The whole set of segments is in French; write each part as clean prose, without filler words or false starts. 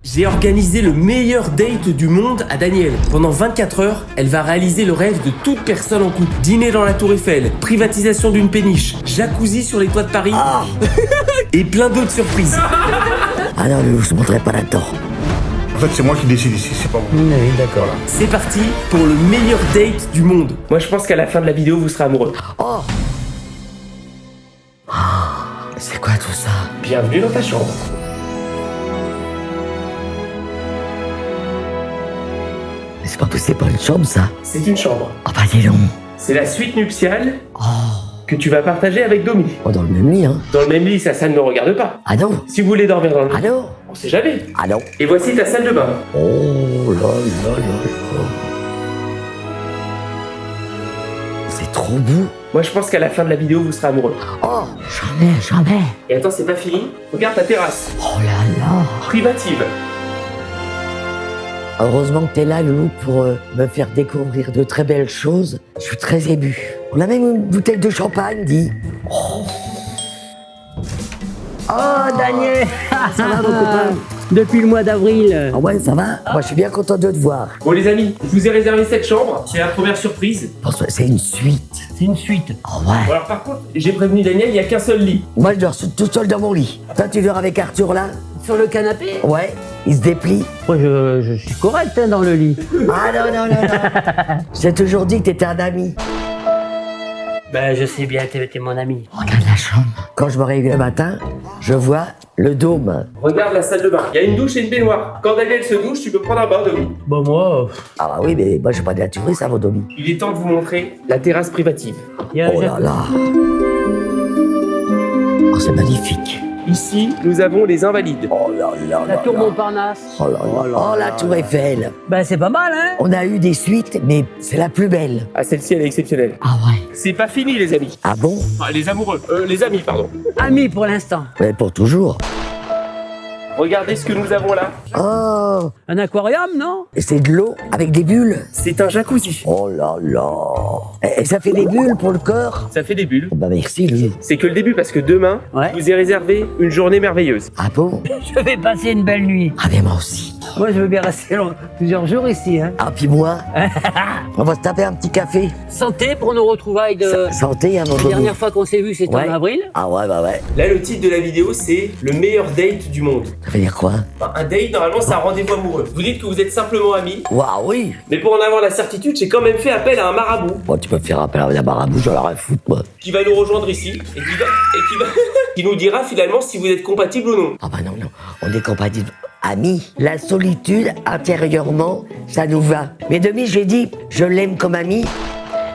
J'ai organisé le meilleur date du monde à Daniel. Pendant 24 heures, elle va réaliser le rêve de toute personne en couple. Dîner dans la Tour Eiffel, privatisation d'une péniche, jacuzzi sur les toits de Paris et plein d'autres surprises. Ah non, je ne montrerai pas là-dedans. En fait, c'est moi qui décide ici, c'est pas vous. Oui, d'accord. C'est parti pour le meilleur date du monde. Moi, je pense qu'à la fin de la vidéo, vous serez amoureux. Oh, c'est quoi tout ça? Bienvenue dans ta chambre. C'est pas possible, c'est pas une chambre ça. C'est une chambre. Ah bah dis donc. C'est la suite nuptiale Oh, que tu vas partager avec Domi. oh dans le même lit, hein. Dans le même lit, ça ne me regarde pas. Ah non. Si vous voulez dormir dans le lit, Ah non. on sait jamais. Ah non. Et voici ta salle de bain. Oh là là là là. C'est trop beau. Moi, je pense qu'à la fin de la vidéo, vous serez amoureux. Oh, jamais, jamais. Et attends, c'est pas fini. Regarde ta terrasse. Oh là là. Privative. Heureusement que t'es là, Loulou, pour me faire découvrir de très belles choses. Je suis très ému. On a même une bouteille de champagne, dit. Oh, Daniel, ça va, mon copain? depuis le mois d'avril. Ah ouais, ça va? Moi, je suis bien content de te voir. Bon, les amis, je vous ai réservé cette chambre. C'est la première surprise. Pense-toi, c'est une suite. C'est une suite. Oh Bon, ouais. alors, par contre, j'ai prévenu Daniel, il n'y a qu'un seul lit. Moi, je dors tout seul dans mon lit. Toi, tu dors avec Arthur, là? Sur le canapé. Ouais, il se déplie. Moi, je suis correct hein, dans le lit. Ah non, non, non, non. J'ai toujours dit que t'étais un ami. Ben, je sais bien, t'es mon ami. Regarde la chambre. Quand je me réveille le matin, je vois le dôme. Regarde la salle de bain. Il y a une douche et une baignoire. Quand Daniel se douche, tu peux prendre un bain, Domi. Bon, moi, Ah bah oui, mais moi, je suis pas naturel, ça, mon Domi. Il est temps de vous montrer la terrasse privative. il y a un Oh là là. Oh, c'est magnifique. Ici, nous avons les Invalides. Oh là là la là tour là. Montparnasse. Oh là là. Oh, la tour Eiffel. Ben, c'est pas mal, hein. On a eu des suites, mais c'est la plus belle. Ah, celle-ci, elle est exceptionnelle. Ah ouais. C'est pas fini, les amis. Ah bon? Enfin, les amoureux. Les amis, pardon. Ami pour l'instant. Mais pour toujours. Regardez ce que nous avons là. Oh, Un aquarium, non? et c'est de l'eau avec des bulles. C'est un jacuzzi. Oh là là. Et ça fait des bulles pour le corps? Ça fait des bulles. Oh bah merci, lui. C'est que le début parce que demain, Ouais. je vous ai réservé une journée merveilleuse. Ah bon? Je vais passer une belle nuit. Ah mais moi aussi. Moi, je veux bien rester plusieurs jours ici, hein. Ah puis moi, on va se taper un petit café. Santé pour nos retrouvailles de... Santé, hein, mon La Domi. dernière fois qu'on s'est vu, c'était Ouais. en avril. Ah ouais, bah ouais. Là, le titre de la vidéo, c'est le meilleur date du monde. Ça veut dire quoi? Enfin, un date, normalement, c'est un rendez-vous amoureux. Vous dites que vous êtes simplement amis, Waouh, oui. mais pour en avoir la certitude, j'ai quand même fait appel à un marabout Bon, tu peux me faire appel à la marabout, j'en ai rien à foutre, moi. qui va nous rejoindre ici et qui nous dira finalement si vous êtes compatible ou non. Ah bah non, non, on est compatibles. Amis, la solitude, intérieurement, ça nous va. Mais Demi, j'ai dit, je l'aime comme ami,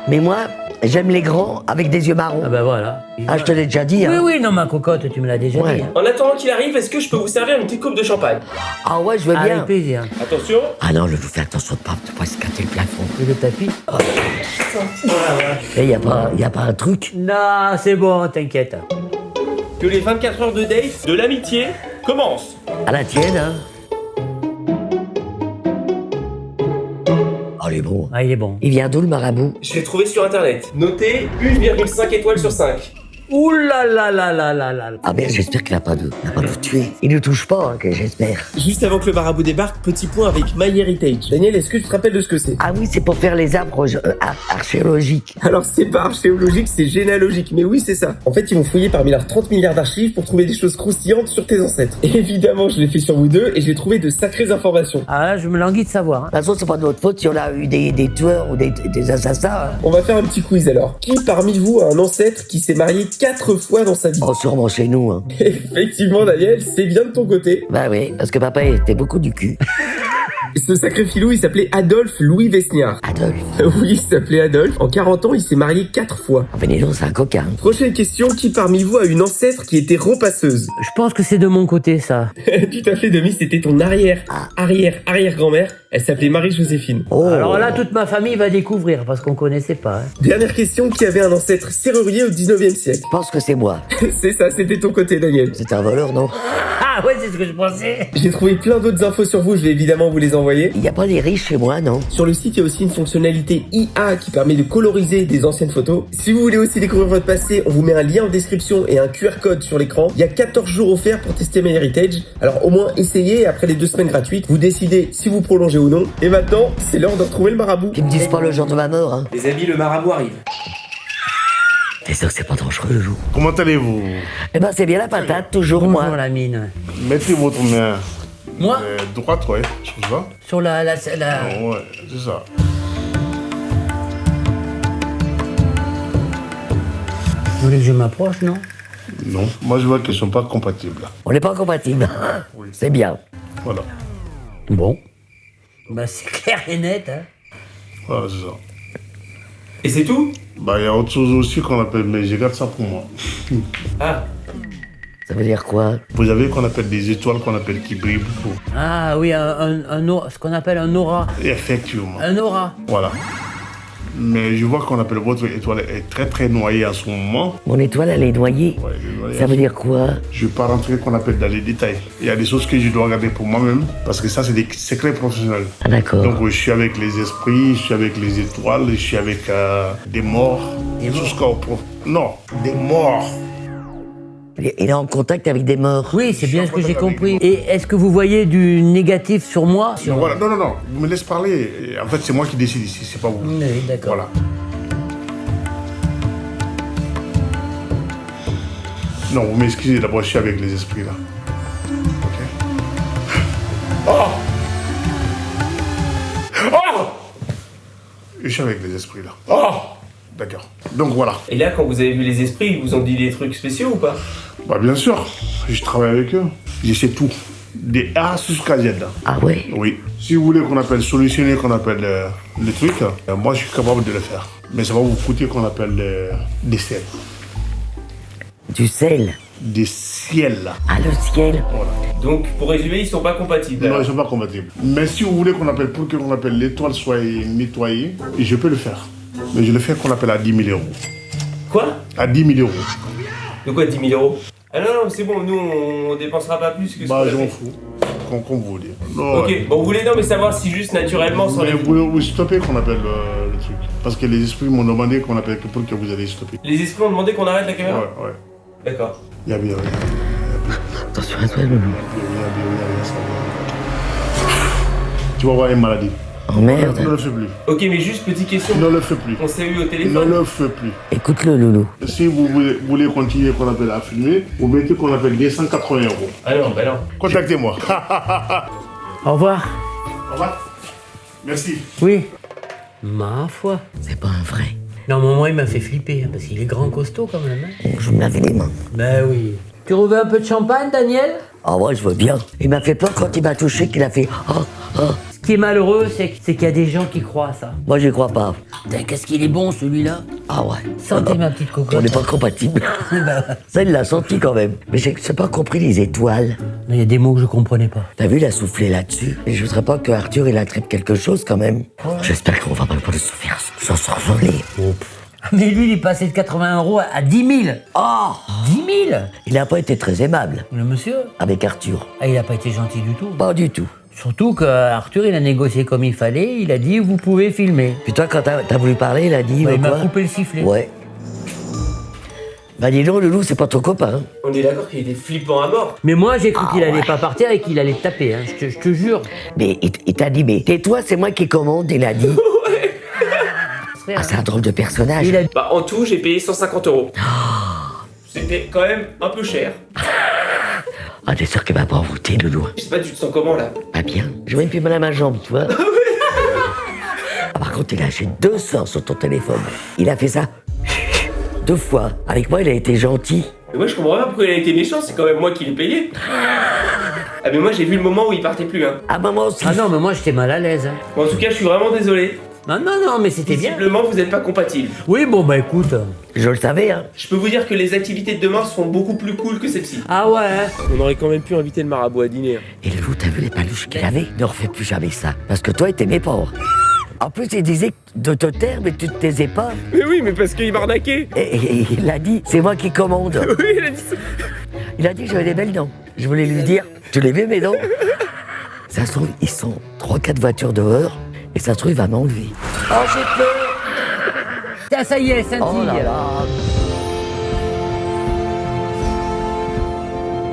mais moi, j'aime les grands avec des yeux marrons. Ah ben voilà. Ah, je te l'ai déjà dit, Oui, hein. oui, non, ma cocotte, tu me l'as déjà Ouais. dit. hein. En attendant qu'il arrive, est-ce que je peux vous servir une petite coupe de champagne? Ah ouais, je veux Avec bien. plaisir. Attention. Ah non, je vous fais attention de pas se casser le plafond. Et le tapis? Et y a pas un truc? Non, c'est bon, t'inquiète. Que les 24 heures de date de l'amitié commencent. À la tienne, hein. Oh, il est bon. Ah, il est bon. Il vient d'où, le marabout? Je l'ai trouvé sur internet. Notez 1,5 étoiles sur 5. Ouh là là là là là là. Ah merde, j'espère qu'il n'a pas de tuer. Il ne touche pas, hein, que j'espère. Juste avant que le marabout débarque, petit point avec MyHeritage. Daniel, est-ce que tu te rappelles de ce que c'est? Ah oui, c'est pour faire les arbres archéologiques. Alors c'est pas archéologique, c'est généalogique, mais oui c'est ça. En fait ils vont fouiller parmi leurs 30 milliards d'archives pour trouver des choses croustillantes sur tes ancêtres. Et évidemment je l'ai fait sur vous deux et j'ai trouvé de sacrées informations. Ah là, je me languis de savoir. De toute façon, c'est pas de notre faute si on a eu des tueurs ou des assassins. Hein. On va faire un petit quiz alors. Qui parmi vous a un ancêtre qui s'est marié 4 fois dans sa vie? Oh, sûrement chez nous. Hein. Effectivement Daniel, c'est bien de ton côté. Bah oui, parce que papa il était beaucoup du cul. Ce sacré filou il s'appelait Adolphe Louis Vesniard. Adolphe. Oui, il s'appelait Adolphe. En 40 ans, il s'est marié 4 fois. Ah ben dis donc, c'est un coquin. Prochaine question, qui parmi vous a une ancêtre qui était repasseuse? Je pense que c'est de mon côté, ça. Tout à fait, Demi, c'était ton arrière-grand-mère. Elle s'appelait Marie-Joséphine. Oh. Alors là, toute ma famille va découvrir, parce qu'on connaissait pas. Hein. Dernière question, qui avait un ancêtre serrurier au 19e siècle? Je pense que c'est moi. C'est ça, c'était ton côté, Daniel. C'est un voleur, non? Ah ouais, c'est ce que je pensais. J'ai trouvé plein d'autres infos sur vous, je vais évidemment vous les envoyer. envoyer. Il n'y a pas des riches chez moi, non? Sur le site, il y a aussi une fonctionnalité IA qui permet de coloriser des anciennes photos. Si vous voulez aussi découvrir votre passé, on vous met un lien en description et un QR code sur l'écran. Il y a 14 jours offerts pour tester MyHeritage. Alors au moins essayez et après les 2 semaines gratuites, vous décidez si vous prolongez ou non. Et maintenant, c'est l'heure de retrouver le marabout. Qu'ils me disent pas le jour de ma mort, hein. Les amis, le marabout arrive. T'es sûr que c'est pas dangereux, le loup? Comment allez-vous? Eh ben, c'est bien la patate, toujours Bonjour moi. la mine. Mettez votre main Moi droite, ouais, sur ça. Sur la... Ouais, c'est ça. Vous voulez que je m'approche, non? Non, moi je vois qu'ils sont pas compatibles. On n'est pas compatibles. Oui. C'est bien. Voilà, Bon. Bah c'est clair et net, hein. voilà, c'est ça. Et c'est tout? Bah, il y a autre chose aussi qu'on appelle, mais je garde ça pour moi. Ah, Ça veut dire quoi? Vous avez qu'on appelle des étoiles qu'on appelle qui brillent beaucoup. Ah oui, ce qu'on appelle un aura. Effectivement. Un aura. Voilà. Mais je vois qu'on appelle votre étoile est très très noyée à ce moment. Mon étoile, elle est noyée. Ouais, elle est noyée. Ça veut dire quoi? Je ne vais pas rentrer qu'on appelle dans les détails. Il y a des choses que je dois garder pour moi-même parce que ça, c'est des secrets professionnels. Ah, d'accord. Donc, je suis avec les esprits, je suis avec les étoiles, je suis avec des morts. Des morts? Jusqu'au non, des morts. Il est en contact avec des morts. Oui, c'est bien ce que j'ai content avec compris. moi. Et est-ce que vous voyez du négatif sur moi? Donc, voilà. Non, non, non. Vous me laissez parler. Et en fait, c'est moi qui décide ici, c'est pas vous. Oui, d'accord. Voilà. Non, vous m'excusez, d'abord, je suis avec les esprits là. Ok. Oh! Oh! Je suis avec les esprits là. Oh! D'accord. Donc voilà. et là, quand vous avez vu les esprits, ils vous ont dit des trucs spéciaux ou pas? Bah bien sûr, je travaille avec eux. Je sais tout. Des A jusqu'à Z. Ah ouais? Oui. Si vous voulez qu'on appelle solutionner, qu'on appelle le truc, moi je suis capable de le faire. Mais ça va vous coûter qu'on appelle des ciels. Du sel. Des ciels. Ah, le ciel. Voilà. Donc, pour résumer, ils sont pas compatibles. Non, ils ne sont pas compatibles. Mais si vous voulez qu'on appelle, pour que qu'on appelle l'étoile soit nettoyée, je peux le faire. Mais je le fais qu'on appelle à 10 000 euros. Quoi? À 10 000 euros. De quoi 10 000 euros? Ah non, non, c'est bon, nous on dépensera pas plus que ce Bah, qu'on a je m'en fait. fous. Comme vous voulez. Non, Ok, ouais. bon, vous voulez non, mais savoir si juste naturellement sans Mais les... vous stoppez qu'on appelle le truc. Parce que les esprits m'ont demandé qu'on appelle que pour que vous allez stopper. Les esprits ont demandé qu'on arrête la Ouais, caméra? ouais. D'accord. Il y a bien, Attention à toi, loulou. Tu vas avoir une maladie. Oh merde. Ne le fais plus. Ok, mais juste petite question. Ne le fais plus. On s'est eu au Ne téléphone. le fais plus. Écoute-le, loulou. Si vous voulez continuer qu'on appelle à filmer, vous mettez qu'on appelle 280 euros. Ah non, bah non. Contactez-moi. Au revoir. Au revoir. Merci. Oui. Ma foi. C'est pas un vrai. Non, mais moi, il m'a fait flipper, hein, parce qu'il est grand costaud quand même. Hein. Je me lavais les mains. Ben oui. Tu veux un peu de champagne, Daniel? Ah ouais, je veux bien. Il m'a fait peur quand il m'a touché, qu'il a fait oh, oh. Ce qui est malheureux, c'est qu'il y a des gens qui croient à ça. Moi, j'y crois pas. Putain, qu'est-ce qu'il est bon, celui-là. Ah ouais. Sentez ma petite cocotte. On n'est pas compatibles. Ça, il l'a senti quand même. Mais j'ai pas compris les étoiles. Il y a des mots que je comprenais pas. T'as vu, il a soufflé là-dessus. Et je voudrais pas que Arthur, il attrape quelque chose quand même. J'espère qu'on va pas le souffrir sans s'envoler. Mais lui, il est passé de 80 euros à 10 000. Oh 10 000. Il n'a pas été très aimable Le monsieur, avec Arthur. ah, il a pas été gentil du tout. Pas du tout. Surtout qu'Arthur, il a négocié comme il fallait. Il a dit, vous pouvez filmer. Puis toi, quand t'as voulu parler, il a dit Ouais, il m'a quoi? coupé le sifflet. Ouais. Bah dis donc, le loup, c'est pas ton copain. Hein. On est d'accord qu'il était flippant à mort. Mais moi, j'ai cru qu'il allait ouais. pas partir et qu'il allait te taper. Hein. Je te jure. Mais il t'a dit, mais tais-toi, c'est moi qui commande, il a dit. Frère, Ah, c'est un drôle de personnage. il a... Bah, en tout, j'ai payé 150 euros. C'était quand même un peu cher. Ah, t'es sûr qu'il va pas envoûter, le loup? Je sais pas, tu te sens comment là? Pas bien. J'ai même plus mal à ma jambe, tu vois. Ah, par contre, il a acheté 200 sur ton téléphone. Il a fait ça 2 fois. Avec moi, il a été gentil. Mais moi, je comprends pas pourquoi il a été méchant, c'est quand même moi qui l'ai payé. Ah, mais moi, j'ai vu le moment où il partait plus, hein. Ah, maman aussi. Ah non, mais moi, j'étais mal à l'aise. Hein. Bon, en tout cas, je suis vraiment désolé. Non, non, non, mais c'était bien. Visiblement, vous n'êtes pas compatibles. Oui, bon, bah écoute. Je le savais, hein. Je peux vous dire que les activités de demain seront beaucoup plus cool que celle-ci. Ah ouais, hein. On aurait quand même pu inviter le marabout à dîner. Et le loup, t'as vu les paluches qu'il avait? Ne refais plus jamais ça. Parce que toi, t'aimais pas. En plus, il disait de te taire, mais tu te taisais pas. Mais oui, mais parce qu'il m'a arnaqué. Et il a dit, c'est moi qui commande. Oui, il a dit ça. Il a dit que j'avais des belles dents. Je voulais lui dire, tu les veux mes dents? Ça se trouve, ils sont 3-4 voitures dehors, et ça se trouve, il va m'enlever. Oh, j'ai peur. Ah, ça y est, scintille. Oh là là.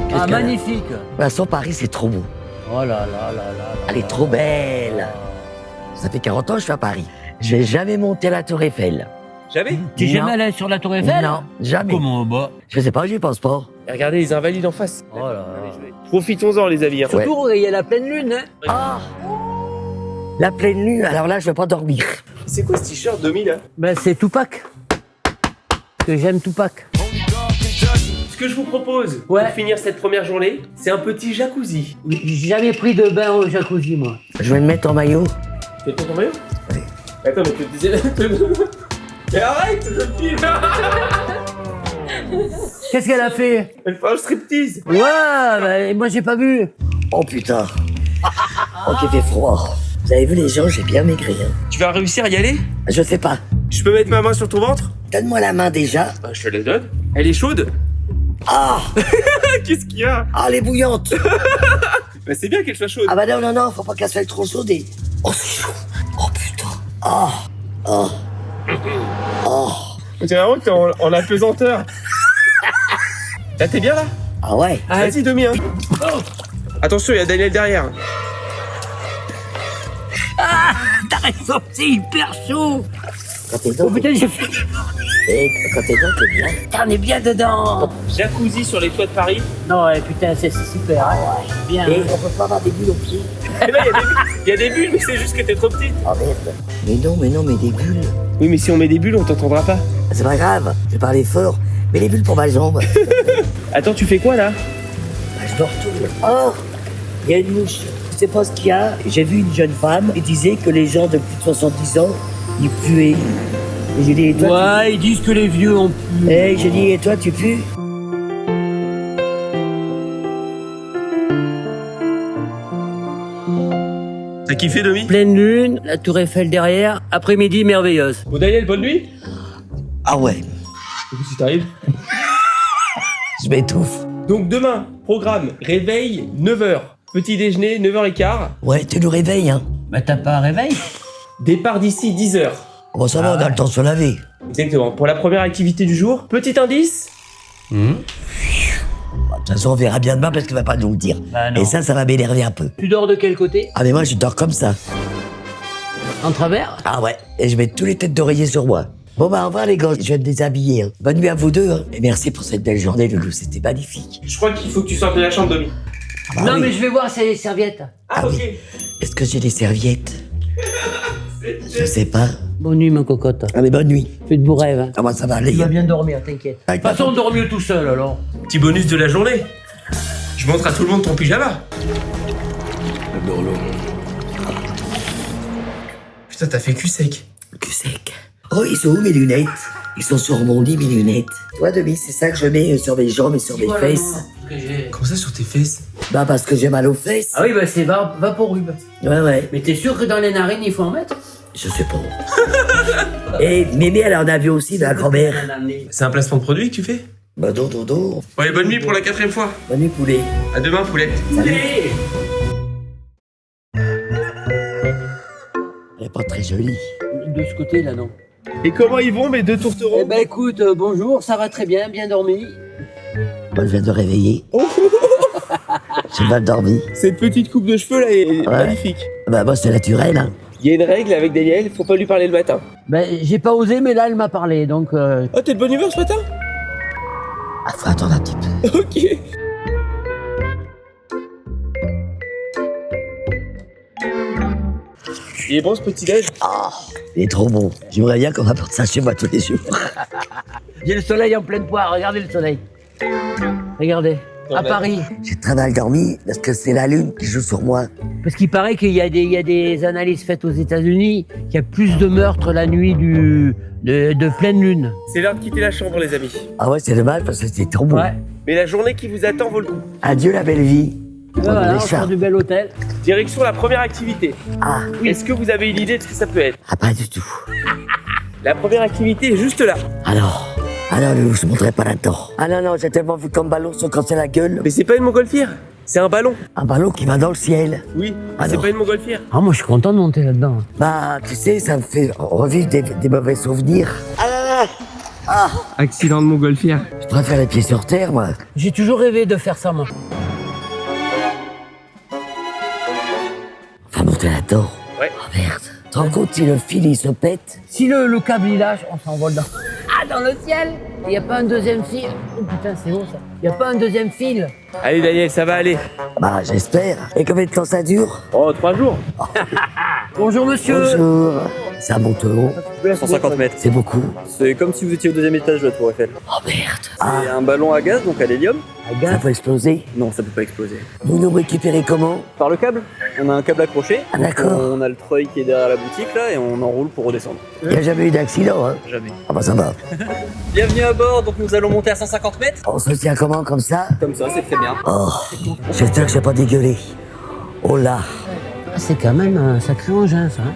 Qu'est-ce Ah, qu'elle a? magnifique. De toute façon, Paris, c'est trop beau. Oh là là là là. Elle est trop belle. Ça fait 40 ans que je suis à Paris. Je vais jamais monter la Tour Eiffel. Jamais. T'es Non. jamais allé sur la Tour Eiffel? Non, jamais. Comment bah? Je sais pas, j'y pense pas. Et regardez les invalides en face. Oh là là. Profitons-en les amis. hein. Ouais. Surtout, il y a la pleine lune, hein. Ah, la pleine lune, alors là, je vais pas dormir. C'est quoi ce t-shirt 2000 hein? Ben, c'est Tupac. Que j'aime Tupac. Ce que je vous propose Ouais. pour finir cette première journée, c'est un petit jacuzzi. J'ai jamais pris de bain au jacuzzi, moi. Je vais me mettre en maillot. Tu fais ton maillot? Oui. Attends, mais tu te disais. Mais arrête, je filme. Qu'est-ce qu'elle a fait? Elle fait un striptease. Ouais, ben, moi j'ai pas vu. Oh putain. Oh, qu'il fait froid. Vous avez vu les gens, j'ai bien maigri. Hein. Tu vas réussir à y aller? Je sais pas. Je peux mettre ma main sur ton ventre? Donne-moi la main déjà. Bah, je te la donne. Elle est chaude? Ah, Qu'est-ce qu'il y a? ah, elle est bouillante. Bah, c'est bien qu'elle soit chaude. Ah bah non, non, non, faut pas qu'elle soit trop chaude. Oh, c'est chaud. Oh putain. Oh, oh, oh. C'est vraiment que t'es en apesanteur. Là, t'es bien là? Ah ouais. Vas-y, Domi. Hein. Attention, il y a Daniel derrière. T'as raison, c'est hyper chaud. Quand t'es dedans, Oh putain, j'ai fait. et quand t'es dedans, t'es bien. On est bien dedans. Jacuzzi sur les toits de Paris. Non, ouais, putain, c'est super. Hein. Bien. Et on peut pas avoir des bulles aux pieds. Et là, il y a des bulles, mais c'est juste que t'es trop petite. Oh merde. Mais non, mais des bulles. Oui, mais si on met des bulles, on t'entendra pas. C'est pas grave, je vais parler fort. Mais les bulles pour ma jambe. Attends, tu fais quoi là? Bah, je me retourne. Oh, il y a une mouche. Je sais pas ce qu'il y a. J'ai vu une jeune femme qui disait que les gens de plus de 70 ans, ils puaient. Et j'ai dit, et toi, Ouais, ils disent que les vieux ont pu. tu... Et j'ai dit, et toi, tu pues? T'as kiffé, Domi? Pleine lune, la tour Eiffel derrière, après-midi merveilleuse. Bon, Daniel, bonne nuit. Ah ouais, Si t'arrives. je m'étouffe. Donc demain, programme, réveil 9h. Petit déjeuner 9h15. Ouais, tu nous réveilles, hein. Bah t'as pas un réveil? Départ d'ici 10h. Bon, ça va, on a le temps de se laver. Exactement. Pour la première activité du jour, petit indice. Bah, de toute façon, on verra bien demain parce qu'il va pas nous le dire. Bah non. Et ça va m'énerver un peu. Tu dors de quel côté? Ah, mais moi, je dors comme ça. En travers? Ah ouais, et je mets tous les têtes d'oreiller sur moi. Bon, bah, au revoir, les gars, je vais me déshabiller. Hein. Bonne nuit à vous deux, hein. Et merci pour cette belle journée, Loulou, c'était magnifique. Je crois qu'il faut que tu sortes de la chambre, Domi. Ah bah Non, oui. mais je vais voir si y a les serviettes. Ah, Ah ok. oui. Est-ce que j'ai des serviettes? Je sais pas. Bonne nuit, ma cocotte. Allez, bonne nuit. Fais de beaux rêves. Hein. Ah, moi, ça va aller. Tu vas bien dormir, t'inquiète. De toute façon, on dort mieux tout seul alors. Petit bonus de la journée. Je montre à tout le monde ton pyjama. Putain, t'as fait cul sec. Cul sec. Oh, ils sont où mes lunettes? Ils sont sur mon lit, mes lunettes. Toi, Demi, c'est ça que je mets sur mes jambes et sur mes fesses. Comment ça sur tes fesses? Bah, parce que j'ai mal aux fesses. Ah oui, bah c'est Vaporub. Ouais, ouais. Mais t'es sûr que dans les narines, il faut en mettre? Je sais pas. Et Mémé, elle en avait aussi de la grand-mère. C'est un placement de produit que tu fais? Bah, dodo. Bon, allez, bonne nuit pour la 4e fois. Bonne nuit, poulet. À demain, poulette. Salut. Elle est pas très jolie. De ce côté-là, non. Et comment ils vont, mes deux tourtereaux? Eh ben écoute, bonjour, ça va très bien, bien dormi. Moi, je viens de réveiller. J'ai mal dormi. Cette petite coupe de cheveux là est Ouais. magnifique. Bah, moi, c'est naturel, hein. Il y a une règle avec Daniel, faut pas lui parler le matin. Ben j'ai pas osé, mais là elle m'a parlé, donc Oh, t'es de bonne humeur ce matin? Ah, faut attendre un petit peu. Ok. Il est bon ce petit déj? Ah, il est trop bon. J'aimerais bien qu'on m'apporte ça chez moi tous les jours. j'ai le soleil en pleine poire, regardez le soleil. Regardez, à Paris. J'ai très mal dormi parce que c'est la lune qui joue sur moi. Parce qu'il paraît qu'il y a des analyses faites aux États-Unis, qu'il y a plus de meurtres la nuit de pleine lune. C'est l'heure de quitter la chambre, les amis. Ah ouais, c'est dommage parce que c'était trop bon. Ouais. Mais la journée qui vous attend vaut le coup. Adieu la belle vie. Voilà, les on chats. sort du bel hôtel. Direction la première activité. Ah, Est-ce que vous avez une idée de ce que ça peut être? ah, pas du tout. La première activité est juste là. Alors, je ne montrerai pas là-dedans. Ah non, j'ai tellement vu comme ballon se casser la gueule. Mais c'est pas une montgolfière. C'est un ballon. Un ballon qui va dans le ciel. Oui, Ah c'est non. pas une montgolfière. Ah, moi, je suis content de monter là-dedans. Bah, tu sais, ça me fait revivre des mauvais souvenirs. Ah là là, Accident de montgolfière. je préfère les pieds sur terre, moi. J'ai toujours rêvé de faire ça, moi. Enfin, monter là-dedans. Ouais. Oh merde. Tu te rends compte si le fil il se pète? Si le câble il lâche, on s'envole dans... Ah, dans le ciel. Il n'y a pas un deuxième fil. Oh putain, c'est haut ça. Il n'y a pas un deuxième fil. Allez Daniel, ça va aller. Bah, j'espère. Et combien de temps ça dure? Oh, 3 jours. Bonjour monsieur. Bonjour. Ça monte haut. 150 mètres. C'est beaucoup. C'est comme si vous étiez au deuxième étage de la Tour Eiffel. Oh merde. C'est un ballon à gaz, donc à l'hélium. Ça peut exploser. Non, ça peut pas exploser. Vous nous récupérez comment? Par le câble, on a un câble accroché. Ah, d'accord. On a le treuil qui est derrière la boutique là et on enroule pour redescendre. Il n'y a jamais eu d'accident, hein? Jamais. Ah bah ça va. Bienvenue à bord, donc nous allons monter à 150 mètres. On se tient comment comme ça? Comme ça, c'est très bien. Oh, j'espère que je vais pas dégueuler. Oh là. C'est quand même un sacré engin ça. Hein.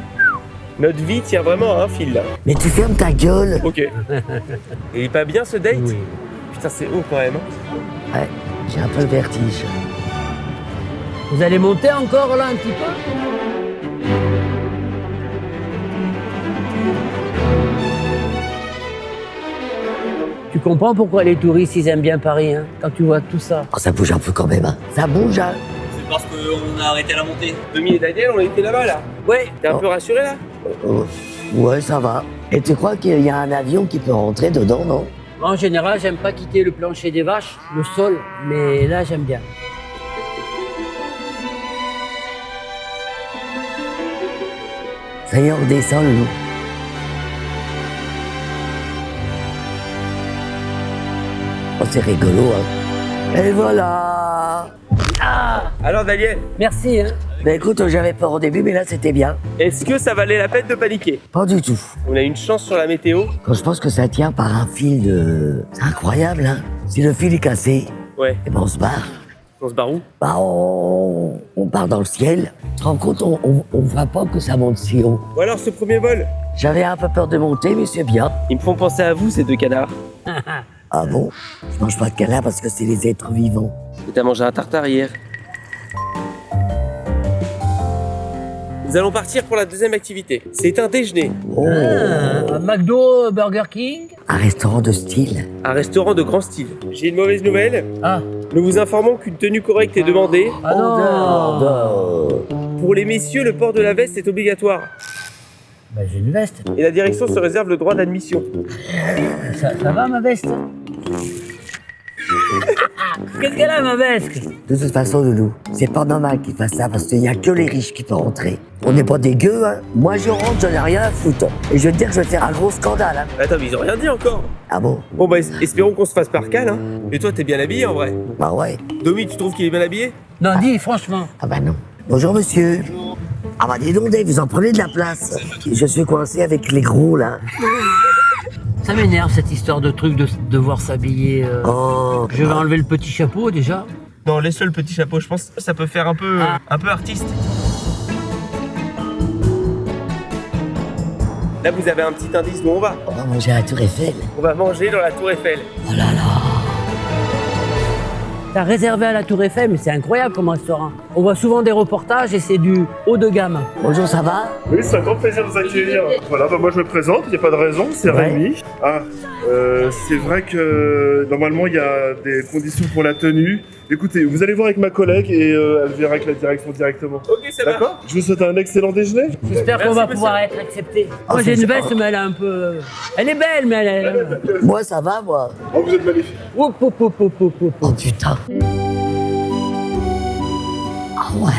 Notre vie tient vraiment à un fil là. Mais tu fermes ta gueule. Ok. Il est pas bien ce date? Oui. Putain, c'est haut quand même. Hein. Ouais, j'ai un peu le vertige. Vous allez monter encore là un petit peu? Tu comprends pourquoi les touristes ils aiment bien Paris, hein, quand tu vois tout ça. Oh, ça bouge un peu quand même, hein. Ça bouge, hein. C'est parce qu'on a arrêté la montée. Demi et Daniel, on était là-bas là. Ouais. T'es un peu rassuré là? Ouais, ça va. Et tu crois qu'il y a un avion qui peut rentrer dedans, non? En général, j'aime pas quitter le plancher des vaches, le sol, mais là j'aime bien. Ça y est, on descend, le loup. Oh, c'est rigolo, hein. Et voilà. Alors Daniel, Merci, hein. Mais écoute, j'avais peur au début, mais là, c'était bien. est-ce que ça valait la peine de paniquer? Pas du tout. On a une chance sur la météo. Quand je pense que ça tient par un fil de... C'est incroyable, hein. Si le fil est cassé, Ouais, eh ben on se barre. on se barre où? Bah, on part dans le ciel. Tu te rends compte, on voit pas que ça monte si haut. Ou alors ce premier vol? J'avais un peu peur de monter, mais c'est bien. Ils me font penser à vous ces deux canards. Ah bon? Je mange pas de canard parce que c'est les êtres vivants. Et t'as mangé un tartare hier. Nous allons partir pour la deuxième activité. C'est un déjeuner. Oh, Un McDo, Burger King. un restaurant de style. Un restaurant de grand style. J'ai une mauvaise nouvelle. Ah, Nous vous informons qu'une tenue correcte est demandée. ah non. Order. Pour les messieurs, le port de la veste est obligatoire. Bah, j'ai une veste. Et la direction se réserve le droit d'admission. Ça va ma veste? Qu'est-ce qu'elle a ma veste? De toute façon, Loulou, c'est pas normal qu'ils fassent ça parce qu'il y a que les riches qui peuvent rentrer. On n'est pas des gueux, hein. Moi, je rentre, j'en ai rien à foutre. Et je veux te dire que je vais faire un gros scandale, hein. Attends, mais ils ont rien dit encore. Ah bon? Bon bah espérons qu'on se fasse par cal, hein. Et toi, t'es bien habillé en vrai. Bah ouais. Domi, tu trouves qu'il est bien habillé? Non, dis franchement. Ah bah non. Bonjour, monsieur. Ah bah dis donc, Dave, vous en prenez de la place. Je suis coincé avec les gros, là. Ça m'énerve cette histoire de truc de devoir s'habiller. Oh. Je vais enlever le petit chapeau déjà. Non, laisse-le le petit chapeau, je pense que ça peut faire un peu artiste. Là, vous avez un petit indice d'où on va. On va manger à la Tour Eiffel. On va manger dans la Tour Eiffel. Oh là là. T'as réservé à la Tour Eiffel, mais c'est incroyable comme restaurant. On voit souvent des reportages et c'est du haut de gamme. Bonjour, ça va? Oui, c'est un grand plaisir de vous accueillir. Voilà, bah moi je me présente, il n'y a pas de raison, c'est Ouais. Rémi. C'est vrai que normalement il y a des conditions pour la tenue. Écoutez, vous allez voir avec ma collègue et elle verra avec la direction directement. Ok, ça va. D'accord? Je vous souhaite un excellent déjeuner. J'espère qu'on Merci, va monsieur. pouvoir être accepté. Ah, Moi j'ai c'est une ça. veste, mais elle est un peu. Elle est belle, mais elle est. Moi, ça va, moi. Oh, vous êtes magnifique. Oup, oup, oup, oup, oup, oup. Oh putain. Ah ouais.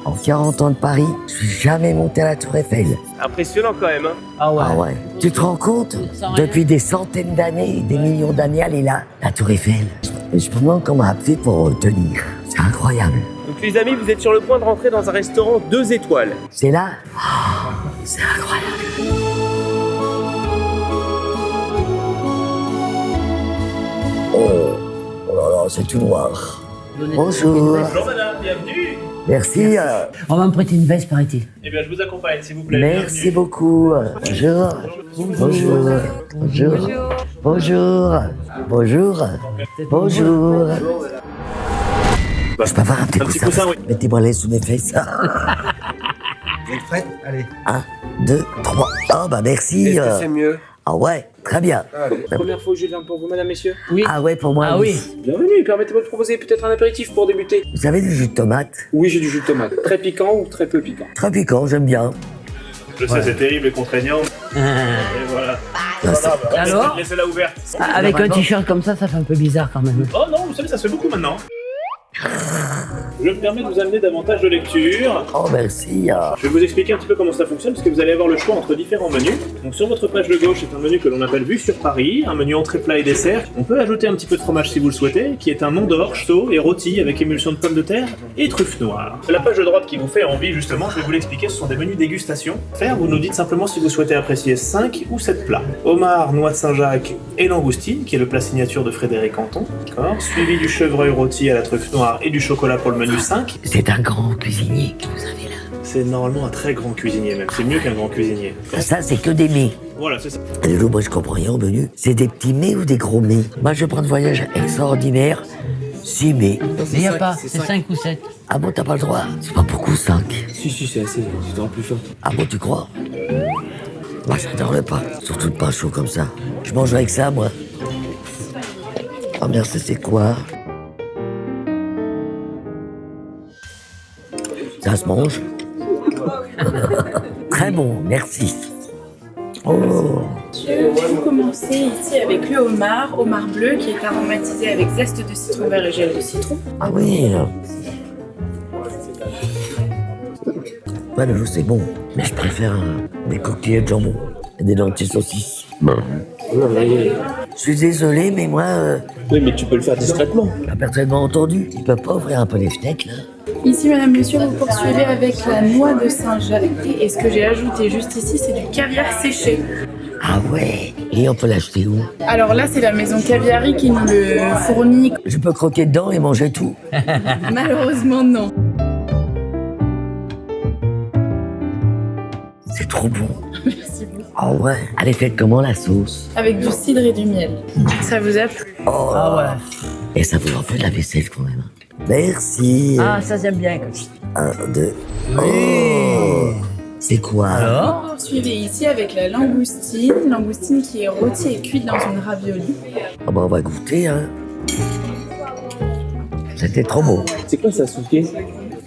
En 40 ans de Paris, je suis jamais monté à la Tour Eiffel. Impressionnant quand même, hein. Ah ouais. Ah ouais. Tu te rends compte? Sans rien. Depuis des centaines d'années, des millions d'années, elle est là, la Tour Eiffel. Je me demande comment elle a fait pour tenir. C'est incroyable. Donc les amis, vous êtes sur le point de rentrer dans un restaurant 2 étoiles. C'est là? Ah, c'est incroyable. Oh là là, c'est tout noir. Bonjour. Bonjour madame, bienvenue. Merci. On va me prêter une veste, paraît-il. Eh bien, je vous accompagne, s'il vous plaît. Merci beaucoup. Bonjour. Bonjour. Bonjour. Bonjour. Bonjour. Bonjour. Je peux avoir un petit Un petit coussin, coussin, oui. Mettez-moi les sous mes fesses. Vous êtes prête? Allez. 1, 2, 3. Oh bah merci. Est-ce que c'est mieux? Ah ouais, très bien. Première fois où je viens pour vous, madame, messieurs. Oui. Ah ouais, pour moi. Ah oui. Bienvenue, permettez-moi de proposer peut-être un apéritif pour débuter. Vous avez du jus de tomate? Oui, j'ai du jus de tomate. Très piquant ou très peu piquant? Très piquant, j'aime bien. Je sais, c'est terrible et contraignant. Et voilà. Ah, c'est- Alors, Laissez-la ouverte. avec un t-shirt comme ça fait un peu bizarre quand même. Oh non, vous savez, ça se fait beaucoup maintenant. Je me permets de vous amener davantage de lecture. Oh merci. Je vais vous expliquer un petit peu comment ça fonctionne, parce que vous allez avoir le choix entre différents menus. Donc sur votre page de gauche, c'est un menu que l'on appelle Vue sur Paris, un menu entrée plat et dessert. On peut ajouter un petit peu de fromage si vous le souhaitez, qui est un mont d'orge, saut et rôti avec émulsion de pommes de terre et truffes noires. La page de droite qui vous fait envie, justement, je vais vous l'expliquer, ce sont des menus dégustation. Faire, vous nous dites simplement si vous souhaitez apprécier 5 ou 7 plats. Homard, noix de Saint-Jacques et langoustine, qui est le plat signature de Frédéric Canton, d'accord, suivi du chevreuil rôti à la truffe noire et du chocolat pour le menu 5. C'est un grand cuisinier que vous avez là. C'est normalement un très grand cuisinier même, c'est mieux qu'un grand cuisinier. Ça, c'est que des mets. Voilà, c'est ça. Et Lolo, moi je comprends rien au menu. C'est des petits mets ou des gros mets? Moi je prends un voyage extraordinaire. 6 mets. Mais il n'y a pas, c'est 5 ou 7. Ah bon, t'as pas le droit? C'est pas beaucoup 5. Si, c'est assez. Tu t'en plus fin. Ah bon, tu crois? Moi j'adore le pain. Surtout le pain chaud comme ça. Je mangerai avec ça, moi. Oh merde, ça, c'est quoi? Ça se mange? Très bon, merci. Oh, Vous commencez ici avec le homard bleu qui est aromatisé avec zeste de citron vert et gel de citron. ah oui. Ouais, le loup, c'est bon. Mais je préfère des coquillettes de jambon et des lentilles saucisses. Je suis désolé, mais moi, Oui, mais tu peux le faire discrètement. personne m'a entendu. Ils peuvent pas ouvrir un peu les fenêtres, là? Ici, madame, monsieur, vous poursuivez avec la noix de Saint-Jacques. Et ce que j'ai ajouté juste ici, c'est du caviar séché. Ah ouais. Et on peut l'acheter où? Alors là, c'est la maison Caviari qui nous le fournit. Je peux croquer dedans et manger tout. Malheureusement, non. C'est trop bon. Merci beaucoup. Ah ouais. Elle est faite comment, la sauce? Avec du cidre et du miel. Ça vous a plu? Oh. Ah ouais. Et ça vous en fait de la vaisselle, quand même. Merci. Ah, ça j'aime bien. 1, 2. Oh. C'est quoi? Alors Vous poursuivez ici avec la langoustine qui est rôtie et cuite dans une ravioli. Ah bah on va goûter, hein. C'était trop beau. C'est quoi ça, Souké?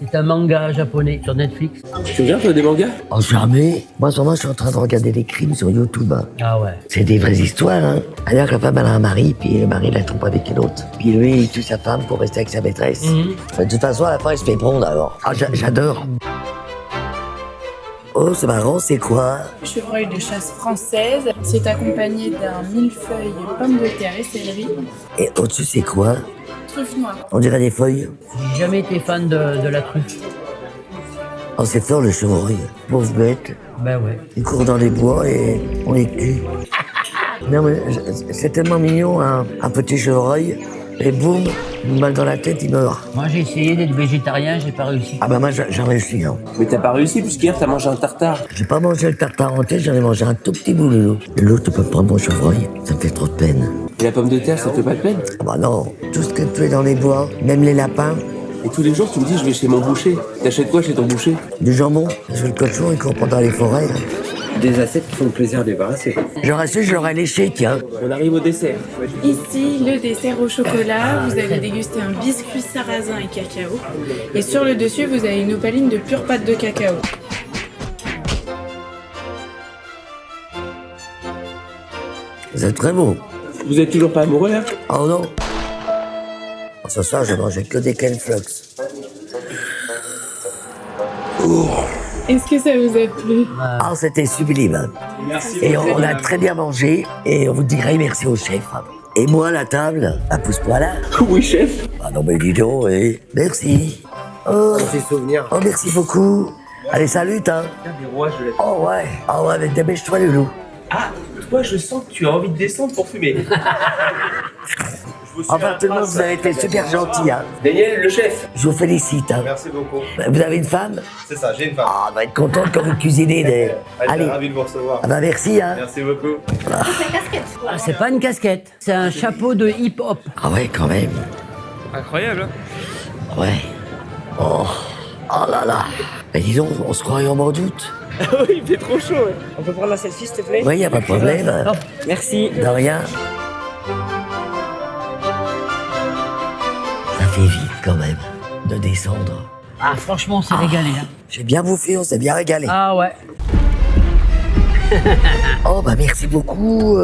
C'est un manga japonais sur Netflix. Tu regardes toi, des mangas? Oh jamais. Moi, en ce moment, je suis en train de regarder des crimes sur YouTube. Hein. Ah ouais. C'est des vraies histoires, hein. Alors que la femme, elle a un mari, puis le mari la trompe avec une autre. Puis lui, il tue sa femme pour rester avec sa maîtresse. De toute façon, à la fin, il se fait prendre, alors. Ah, j'adore. Oh, c'est marrant, c'est quoi? Chevreuil de chasse française. C'est accompagné d'un millefeuille, pommes de terre et céleri. Et au-dessus, c'est quoi? Truffe noire. On dirait des feuilles. J'ai jamais été fan de la truffe. Oh, c'est fort, le chevreuil. Pauvre bête. Ben ouais. Il court dans les bois et on les tue. Non, mais c'est tellement mignon, un petit chevreuil. Et boum, une balle dans la tête, il meurt. Moi j'ai essayé d'être végétarien, j'ai pas réussi. Ah bah moi, j'ai réussi, hein. Mais t'as pas réussi puisqu'hier t'as mangé un tartare. J'ai pas mangé le tartare entier, j'en ai mangé un tout petit bout, Loulou. Et l'autre, tu peux prendre mon chevreuil. Ça me fait trop de peine. Et la pomme de terre, ça te fait pas de peine? Ah bah non, tout ce que tu es dans les bois, même les lapins, Et tous les jours tu me dis je vais chez mon boucher. T'achètes quoi chez ton boucher? du jambon. Je veux le cochon, il court pas dans les forêts. Là. Des assiettes qui font plaisir à débarrasser. J'aurais su, je l'aurais léché, tiens. On arrive au dessert. Ici, le dessert au chocolat. Vous allez déguster un biscuit sarrasin et cacao. Et sur le dessus, vous avez une opaline de pure pâte de cacao. Vous êtes très beau. Vous êtes toujours pas amoureux là? Oh non. Ce soir, je mangeais que des Ken Flux. Est-ce que ça vous a plu? Ah, c'était sublime. Merci. Et on a très bien mangé, et on vous dirait merci au chef. Et moi, à la table, à pousse-moi là. Oui chef. Ah non, mais dis donc, et merci. Oh, Des souvenirs. oh, merci beaucoup. Allez, salut, hein. Des rois, je l'ai. Oh ouais, oh ouais, mais dépêche-toi, Loulou. Ah, toi je sens que tu as envie de descendre pour fumer. Enfin, tout le monde, vous avez été super gentil, hein. Daniel, le chef. Je vous félicite, hein. Merci beaucoup. Vous avez une femme? C'est ça, j'ai une femme. Ah, elle va être contente quand vous cuisinez des... Elle est Allez, ravie de vous recevoir. ah bah merci, hein. Merci beaucoup. Ah, c'est pas une casquette, c'est un chapeau de hip-hop. Ah ouais, quand même. Incroyable. ouais. Oh, oh là là. Mais dis donc, on se croirait en mois d'août. Oui, il fait trop chaud. Ouais. On peut prendre la selfie, s'il te plaît? Oui, y a pas de problème. Merci. De rien. Ça fait vite quand même de descendre. Ah, franchement, on s'est régalé. Hein. J'ai bien bouffé, on s'est bien régalé. Ah ouais. Oh bah merci beaucoup.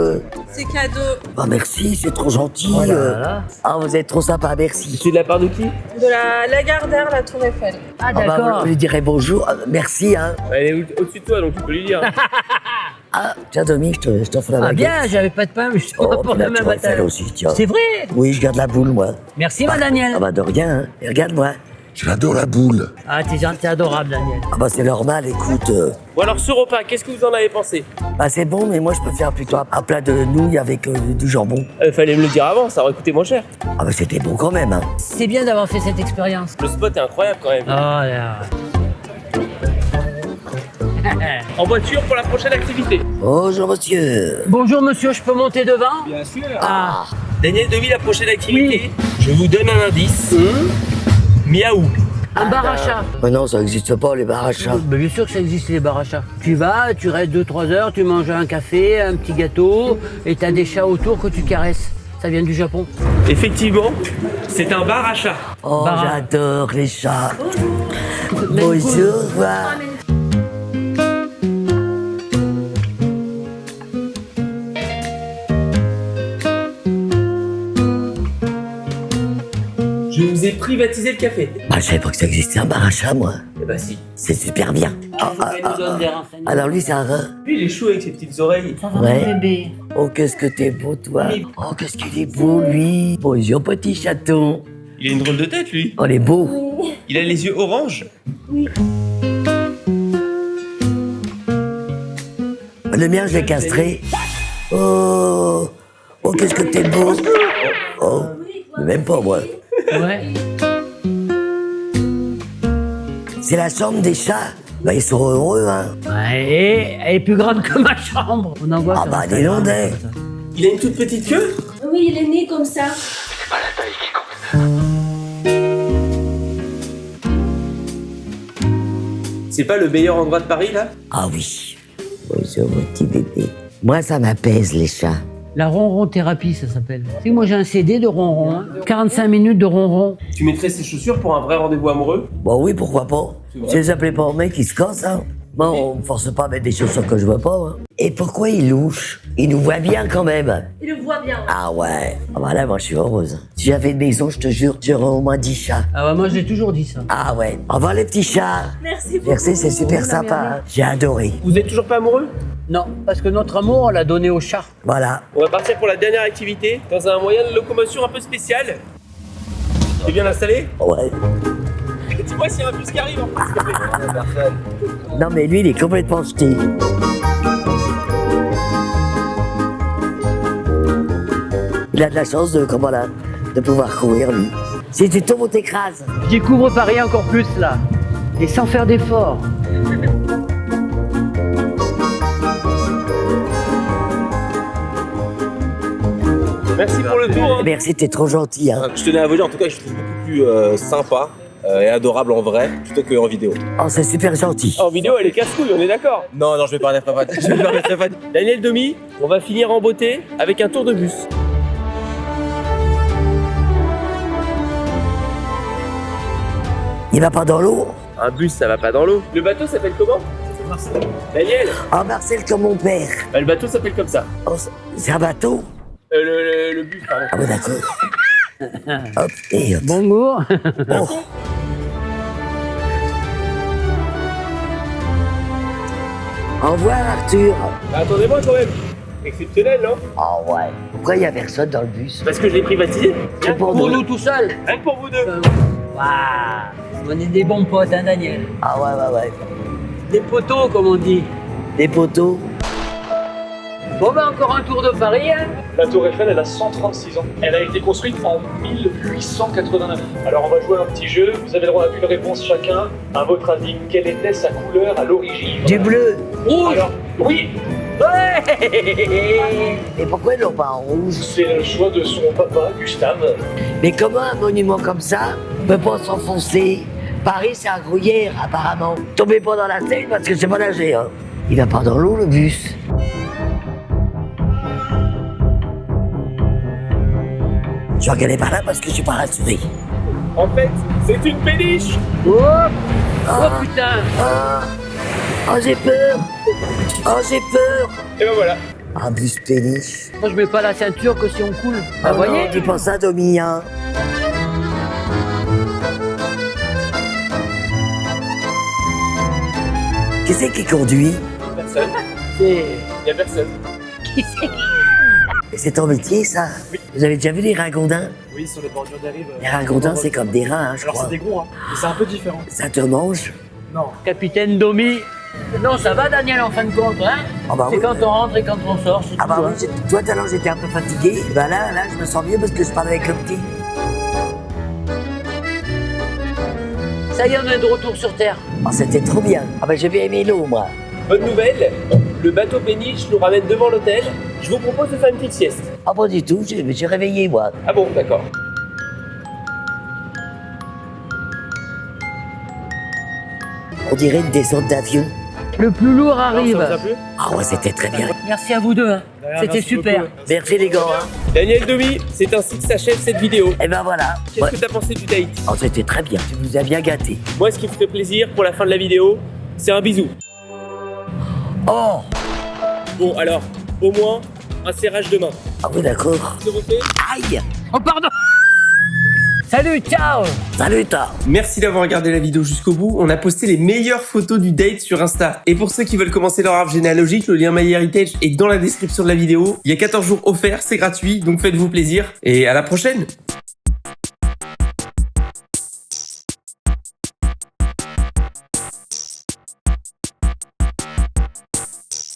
C'est cadeau. Bah merci, c'est trop gentil. Oh là là. Ah vous êtes trop sympa, merci. C'est de la part de qui? De la Lagardère, la Tour Eiffel. Ah, Ah bah d'accord. vous lui direz bonjour. Merci hein. Elle est au-dessus de toi, donc tu peux lui dire. Ah tiens Dominique, je t'offre la Ah baguette. bien, j'avais pas de pain, mais je te Oh, pour puis la la même Tour Eiffel bataille. aussi, tiens. C'est vrai. Oui, je garde la boule moi. Merci, ma Daniel. Ah bah de rien, hein. Et regarde-moi. J'adore la boule. Ah, t'es gentil, t'es adorable, Daniel. Ah bah c'est normal, écoute. Bon alors ce repas, qu'est-ce que vous en avez pensé? Bah c'est bon, mais moi je peux faire plutôt un plat de nouilles avec du jambon. Fallait me le dire avant, ça aurait coûté moins cher. Ah bah c'était bon quand même hein. C'est bien d'avoir fait cette expérience. Le spot est incroyable quand même. Oh là. En voiture pour la prochaine activité. Bonjour monsieur. Bonjour, monsieur, je peux monter devant? Bien sûr. Ah, Daniel Demi, la prochaine activité. Je vous donne un indice. Miaou. un bar à chat. Mais non, ça n'existe pas les bars à chat. Ben, bien sûr que ça existe, les bars à chats. Tu vas, tu restes 2-3 heures, tu manges un café, un petit gâteau, et t'as des chats autour que tu caresses. Ça vient du Japon. Effectivement, c'est un bar à chat. Oh Bar à- j'adore les chats. Bonjour. Voilà. Je vous ai privatisé le café. Bah, je savais pas que ça existait un bar à chat, moi. Eh bah si. C'est super bien. Alors lui, c'est un rein. Lui, il est chou avec ses petites oreilles. Ouais. bébé. Oh, qu'est-ce que t'es beau, toi. Oh, qu'est-ce qu'il est beau, lui. Bonjour, petit chaton. Il a une drôle de tête, lui. Oh, il est beau. Il a les yeux orange. Le mien, je l'ai castré. Oh. Oh, qu'est-ce que t'es beau. Oh. Mais même pas, moi. Ouais. C'est la chambre des chats. Bah, ils sont heureux, hein. Ouais, et elle est plus grande que ma chambre. On en voit Ah sur bah, Instagram, des Landais. comme ça. Il a une toute petite queue. Oui, il est né comme ça. C'est pas le meilleur endroit de Paris, là? Ah oui. Bonjour, mon petit bébé. Moi, ça m'apaise, les chats. La ronron thérapie, ça s'appelle. Tu sais, moi j'ai un CD de ronron, hein. 45 minutes de ronron. Tu mettrais ces chaussures pour un vrai rendez-vous amoureux? Bon, oui, pourquoi pas. vrai. Si vous appelez pas un mec, il se casse, hein. Moi, on me force pas à mettre des chaussures que je vois pas, hein. Et pourquoi il louche? Il nous voit bien, quand même. Il le voit bien. Ah ouais. Ah bah là, moi, je suis heureuse. Si j'avais une maison, je te jure, j'aurais au moins 10 chats. Ah ouais, moi j'ai toujours dit ça. Ah ouais. Au revoir, les petits chats. Merci beaucoup. Merci, c'est super sympa, hein. J'ai adoré. Vous êtes toujours pas amoureux? Non, parce que notre amour, on l'a donné au chat. Voilà. On va partir pour la dernière activité, dans un moyen de locomotion un peu spécial. T'es bien installé? Ouais. Dis-moi s'il y a un bus qui arrive en plus, s'il te plaît. Non, mais lui, il est complètement jeté. Il a de la chance de, comment là, de pouvoir courir, lui. Si tu tombes, on t'écrase. Je découvre Paris encore plus là. Et sans faire d'efforts. Merci pour le tour. Hein. Merci, t'es trop gentil, hein. Je tenais à vous dire, en tout cas, je trouve beaucoup plus sympa et adorable en vrai plutôt qu'en vidéo. Oh, c'est super gentil. En vidéo, elle est casse-couille, on est d'accord. Non, non, je vais parler très fat. Je vais parler très fat. Daniel Demi, on va finir en beauté avec un tour de bus. Il va pas dans l'eau? Un bus, ça va pas dans l'eau. Le bateau s'appelle comment? Marcel. Daniel, Oh, Marcel, comme mon père. bah, le bateau s'appelle comme ça. Oh, c'est un bateau? Le bus, pardon. Ah bon, d'accord. Hop, et hop. Bonjour. Oh. Au revoir, Arthur. Bah, attendez-moi quand même. Exceptionnel, non? Oh ouais. Pourquoi il y a personne dans le bus? Parce que je l'ai privatisé. C'est pour Pour nous. nous tout seuls. Rien que pour vous deux. Waouh. On est des bons potes, hein, Daniel. Ah ouais. Des poteaux, comme on dit. Des poteaux. Bon, ben encore un tour de Paris, hein. La Tour Eiffel, elle a 136 ans. Elle a été construite en 1889. Alors on va jouer à un petit jeu. Vous avez le droit à une réponse chacun. À votre avis, quelle était sa couleur à l'origine? Du bleu. Alors, oui, Ouais. Mais pourquoi ils l'ont pas en rouge? C'est le choix de son papa, Gustave. Mais comment un monument comme ça peut pas s'enfoncer? Paris, c'est un gruyère, apparemment. Tombez pas dans la Seine parce que c'est pas nager, hein. Il va pas dans l'eau, le bus. Je vais regarder par là parce que je suis pas rassuré. En fait, c'est une péniche. Oh, oh putain. Oh, j'ai peur. Oh, j'ai peur. Et ben voilà. Un bus péniche. Moi, je mets pas la ceinture que si on coule. Ah, Vous voyez? tu penses à Domi, hein? Qui c'est qui conduit? Personne. C'est... Y a personne. Qui c'est? Et c'est ton métier, ça? Oui. Vous avez déjà vu les ragondins? Oui, sur les bordures des rives. Les ragondins, c'est comme des reins, hein, je Alors crois. c'est des gros, hein. Mais c'est un peu différent. Ça te mange? Non. Capitaine Domi. Non, ça va, Daniel, en fin de compte, hein? Ah bah C'est oui. quand on rentre et quand on sort, c'est Ah bah tout, oui, hein. toi tout à l'heure j'étais un peu fatigué. Bah là, je me sens mieux parce que je parle avec le petit. Ça y est, on est de retour sur Terre. Oh, c'était trop bien. Ah bah j'ai bien aimé l'eau, moi. Bonne nouvelle, le bateau péniche nous ramène devant l'hôtel. Je vous propose de faire une petite sieste. Ah pas du tout, je me suis réveillé, moi. Ah bon, d'accord. On dirait une descente d'avion. Le plus lourd Alors, arrive. ça vous a plu? Ah ouais, c'était très bien. Merci à vous deux, hein. Derrière, C'était merci super. beaucoup. Merci les gars, hein. Daniel Domi, c'est ainsi que s'achève cette vidéo. Et ben voilà. Qu'est-ce Ouais. que t'as pensé du date? Oh, c'était très bien, tu nous as bien gâtés. Moi, ce qui me ferait plaisir pour la fin de la vidéo, c'est un bisou. Oh. Bon, alors, au moins, un serrage de main. Ah oui, d'accord. Se refait. Aïe. Oh, pardon. Salut, ciao. Salut, toi. Merci d'avoir regardé la vidéo jusqu'au bout. On a posté les meilleures photos du date sur Insta. Et pour ceux qui veulent commencer leur arbre généalogique, le lien MyHeritage est dans la description de la vidéo. Il y a 14 jours offerts, c'est gratuit, donc faites-vous plaisir. Et à la prochaine.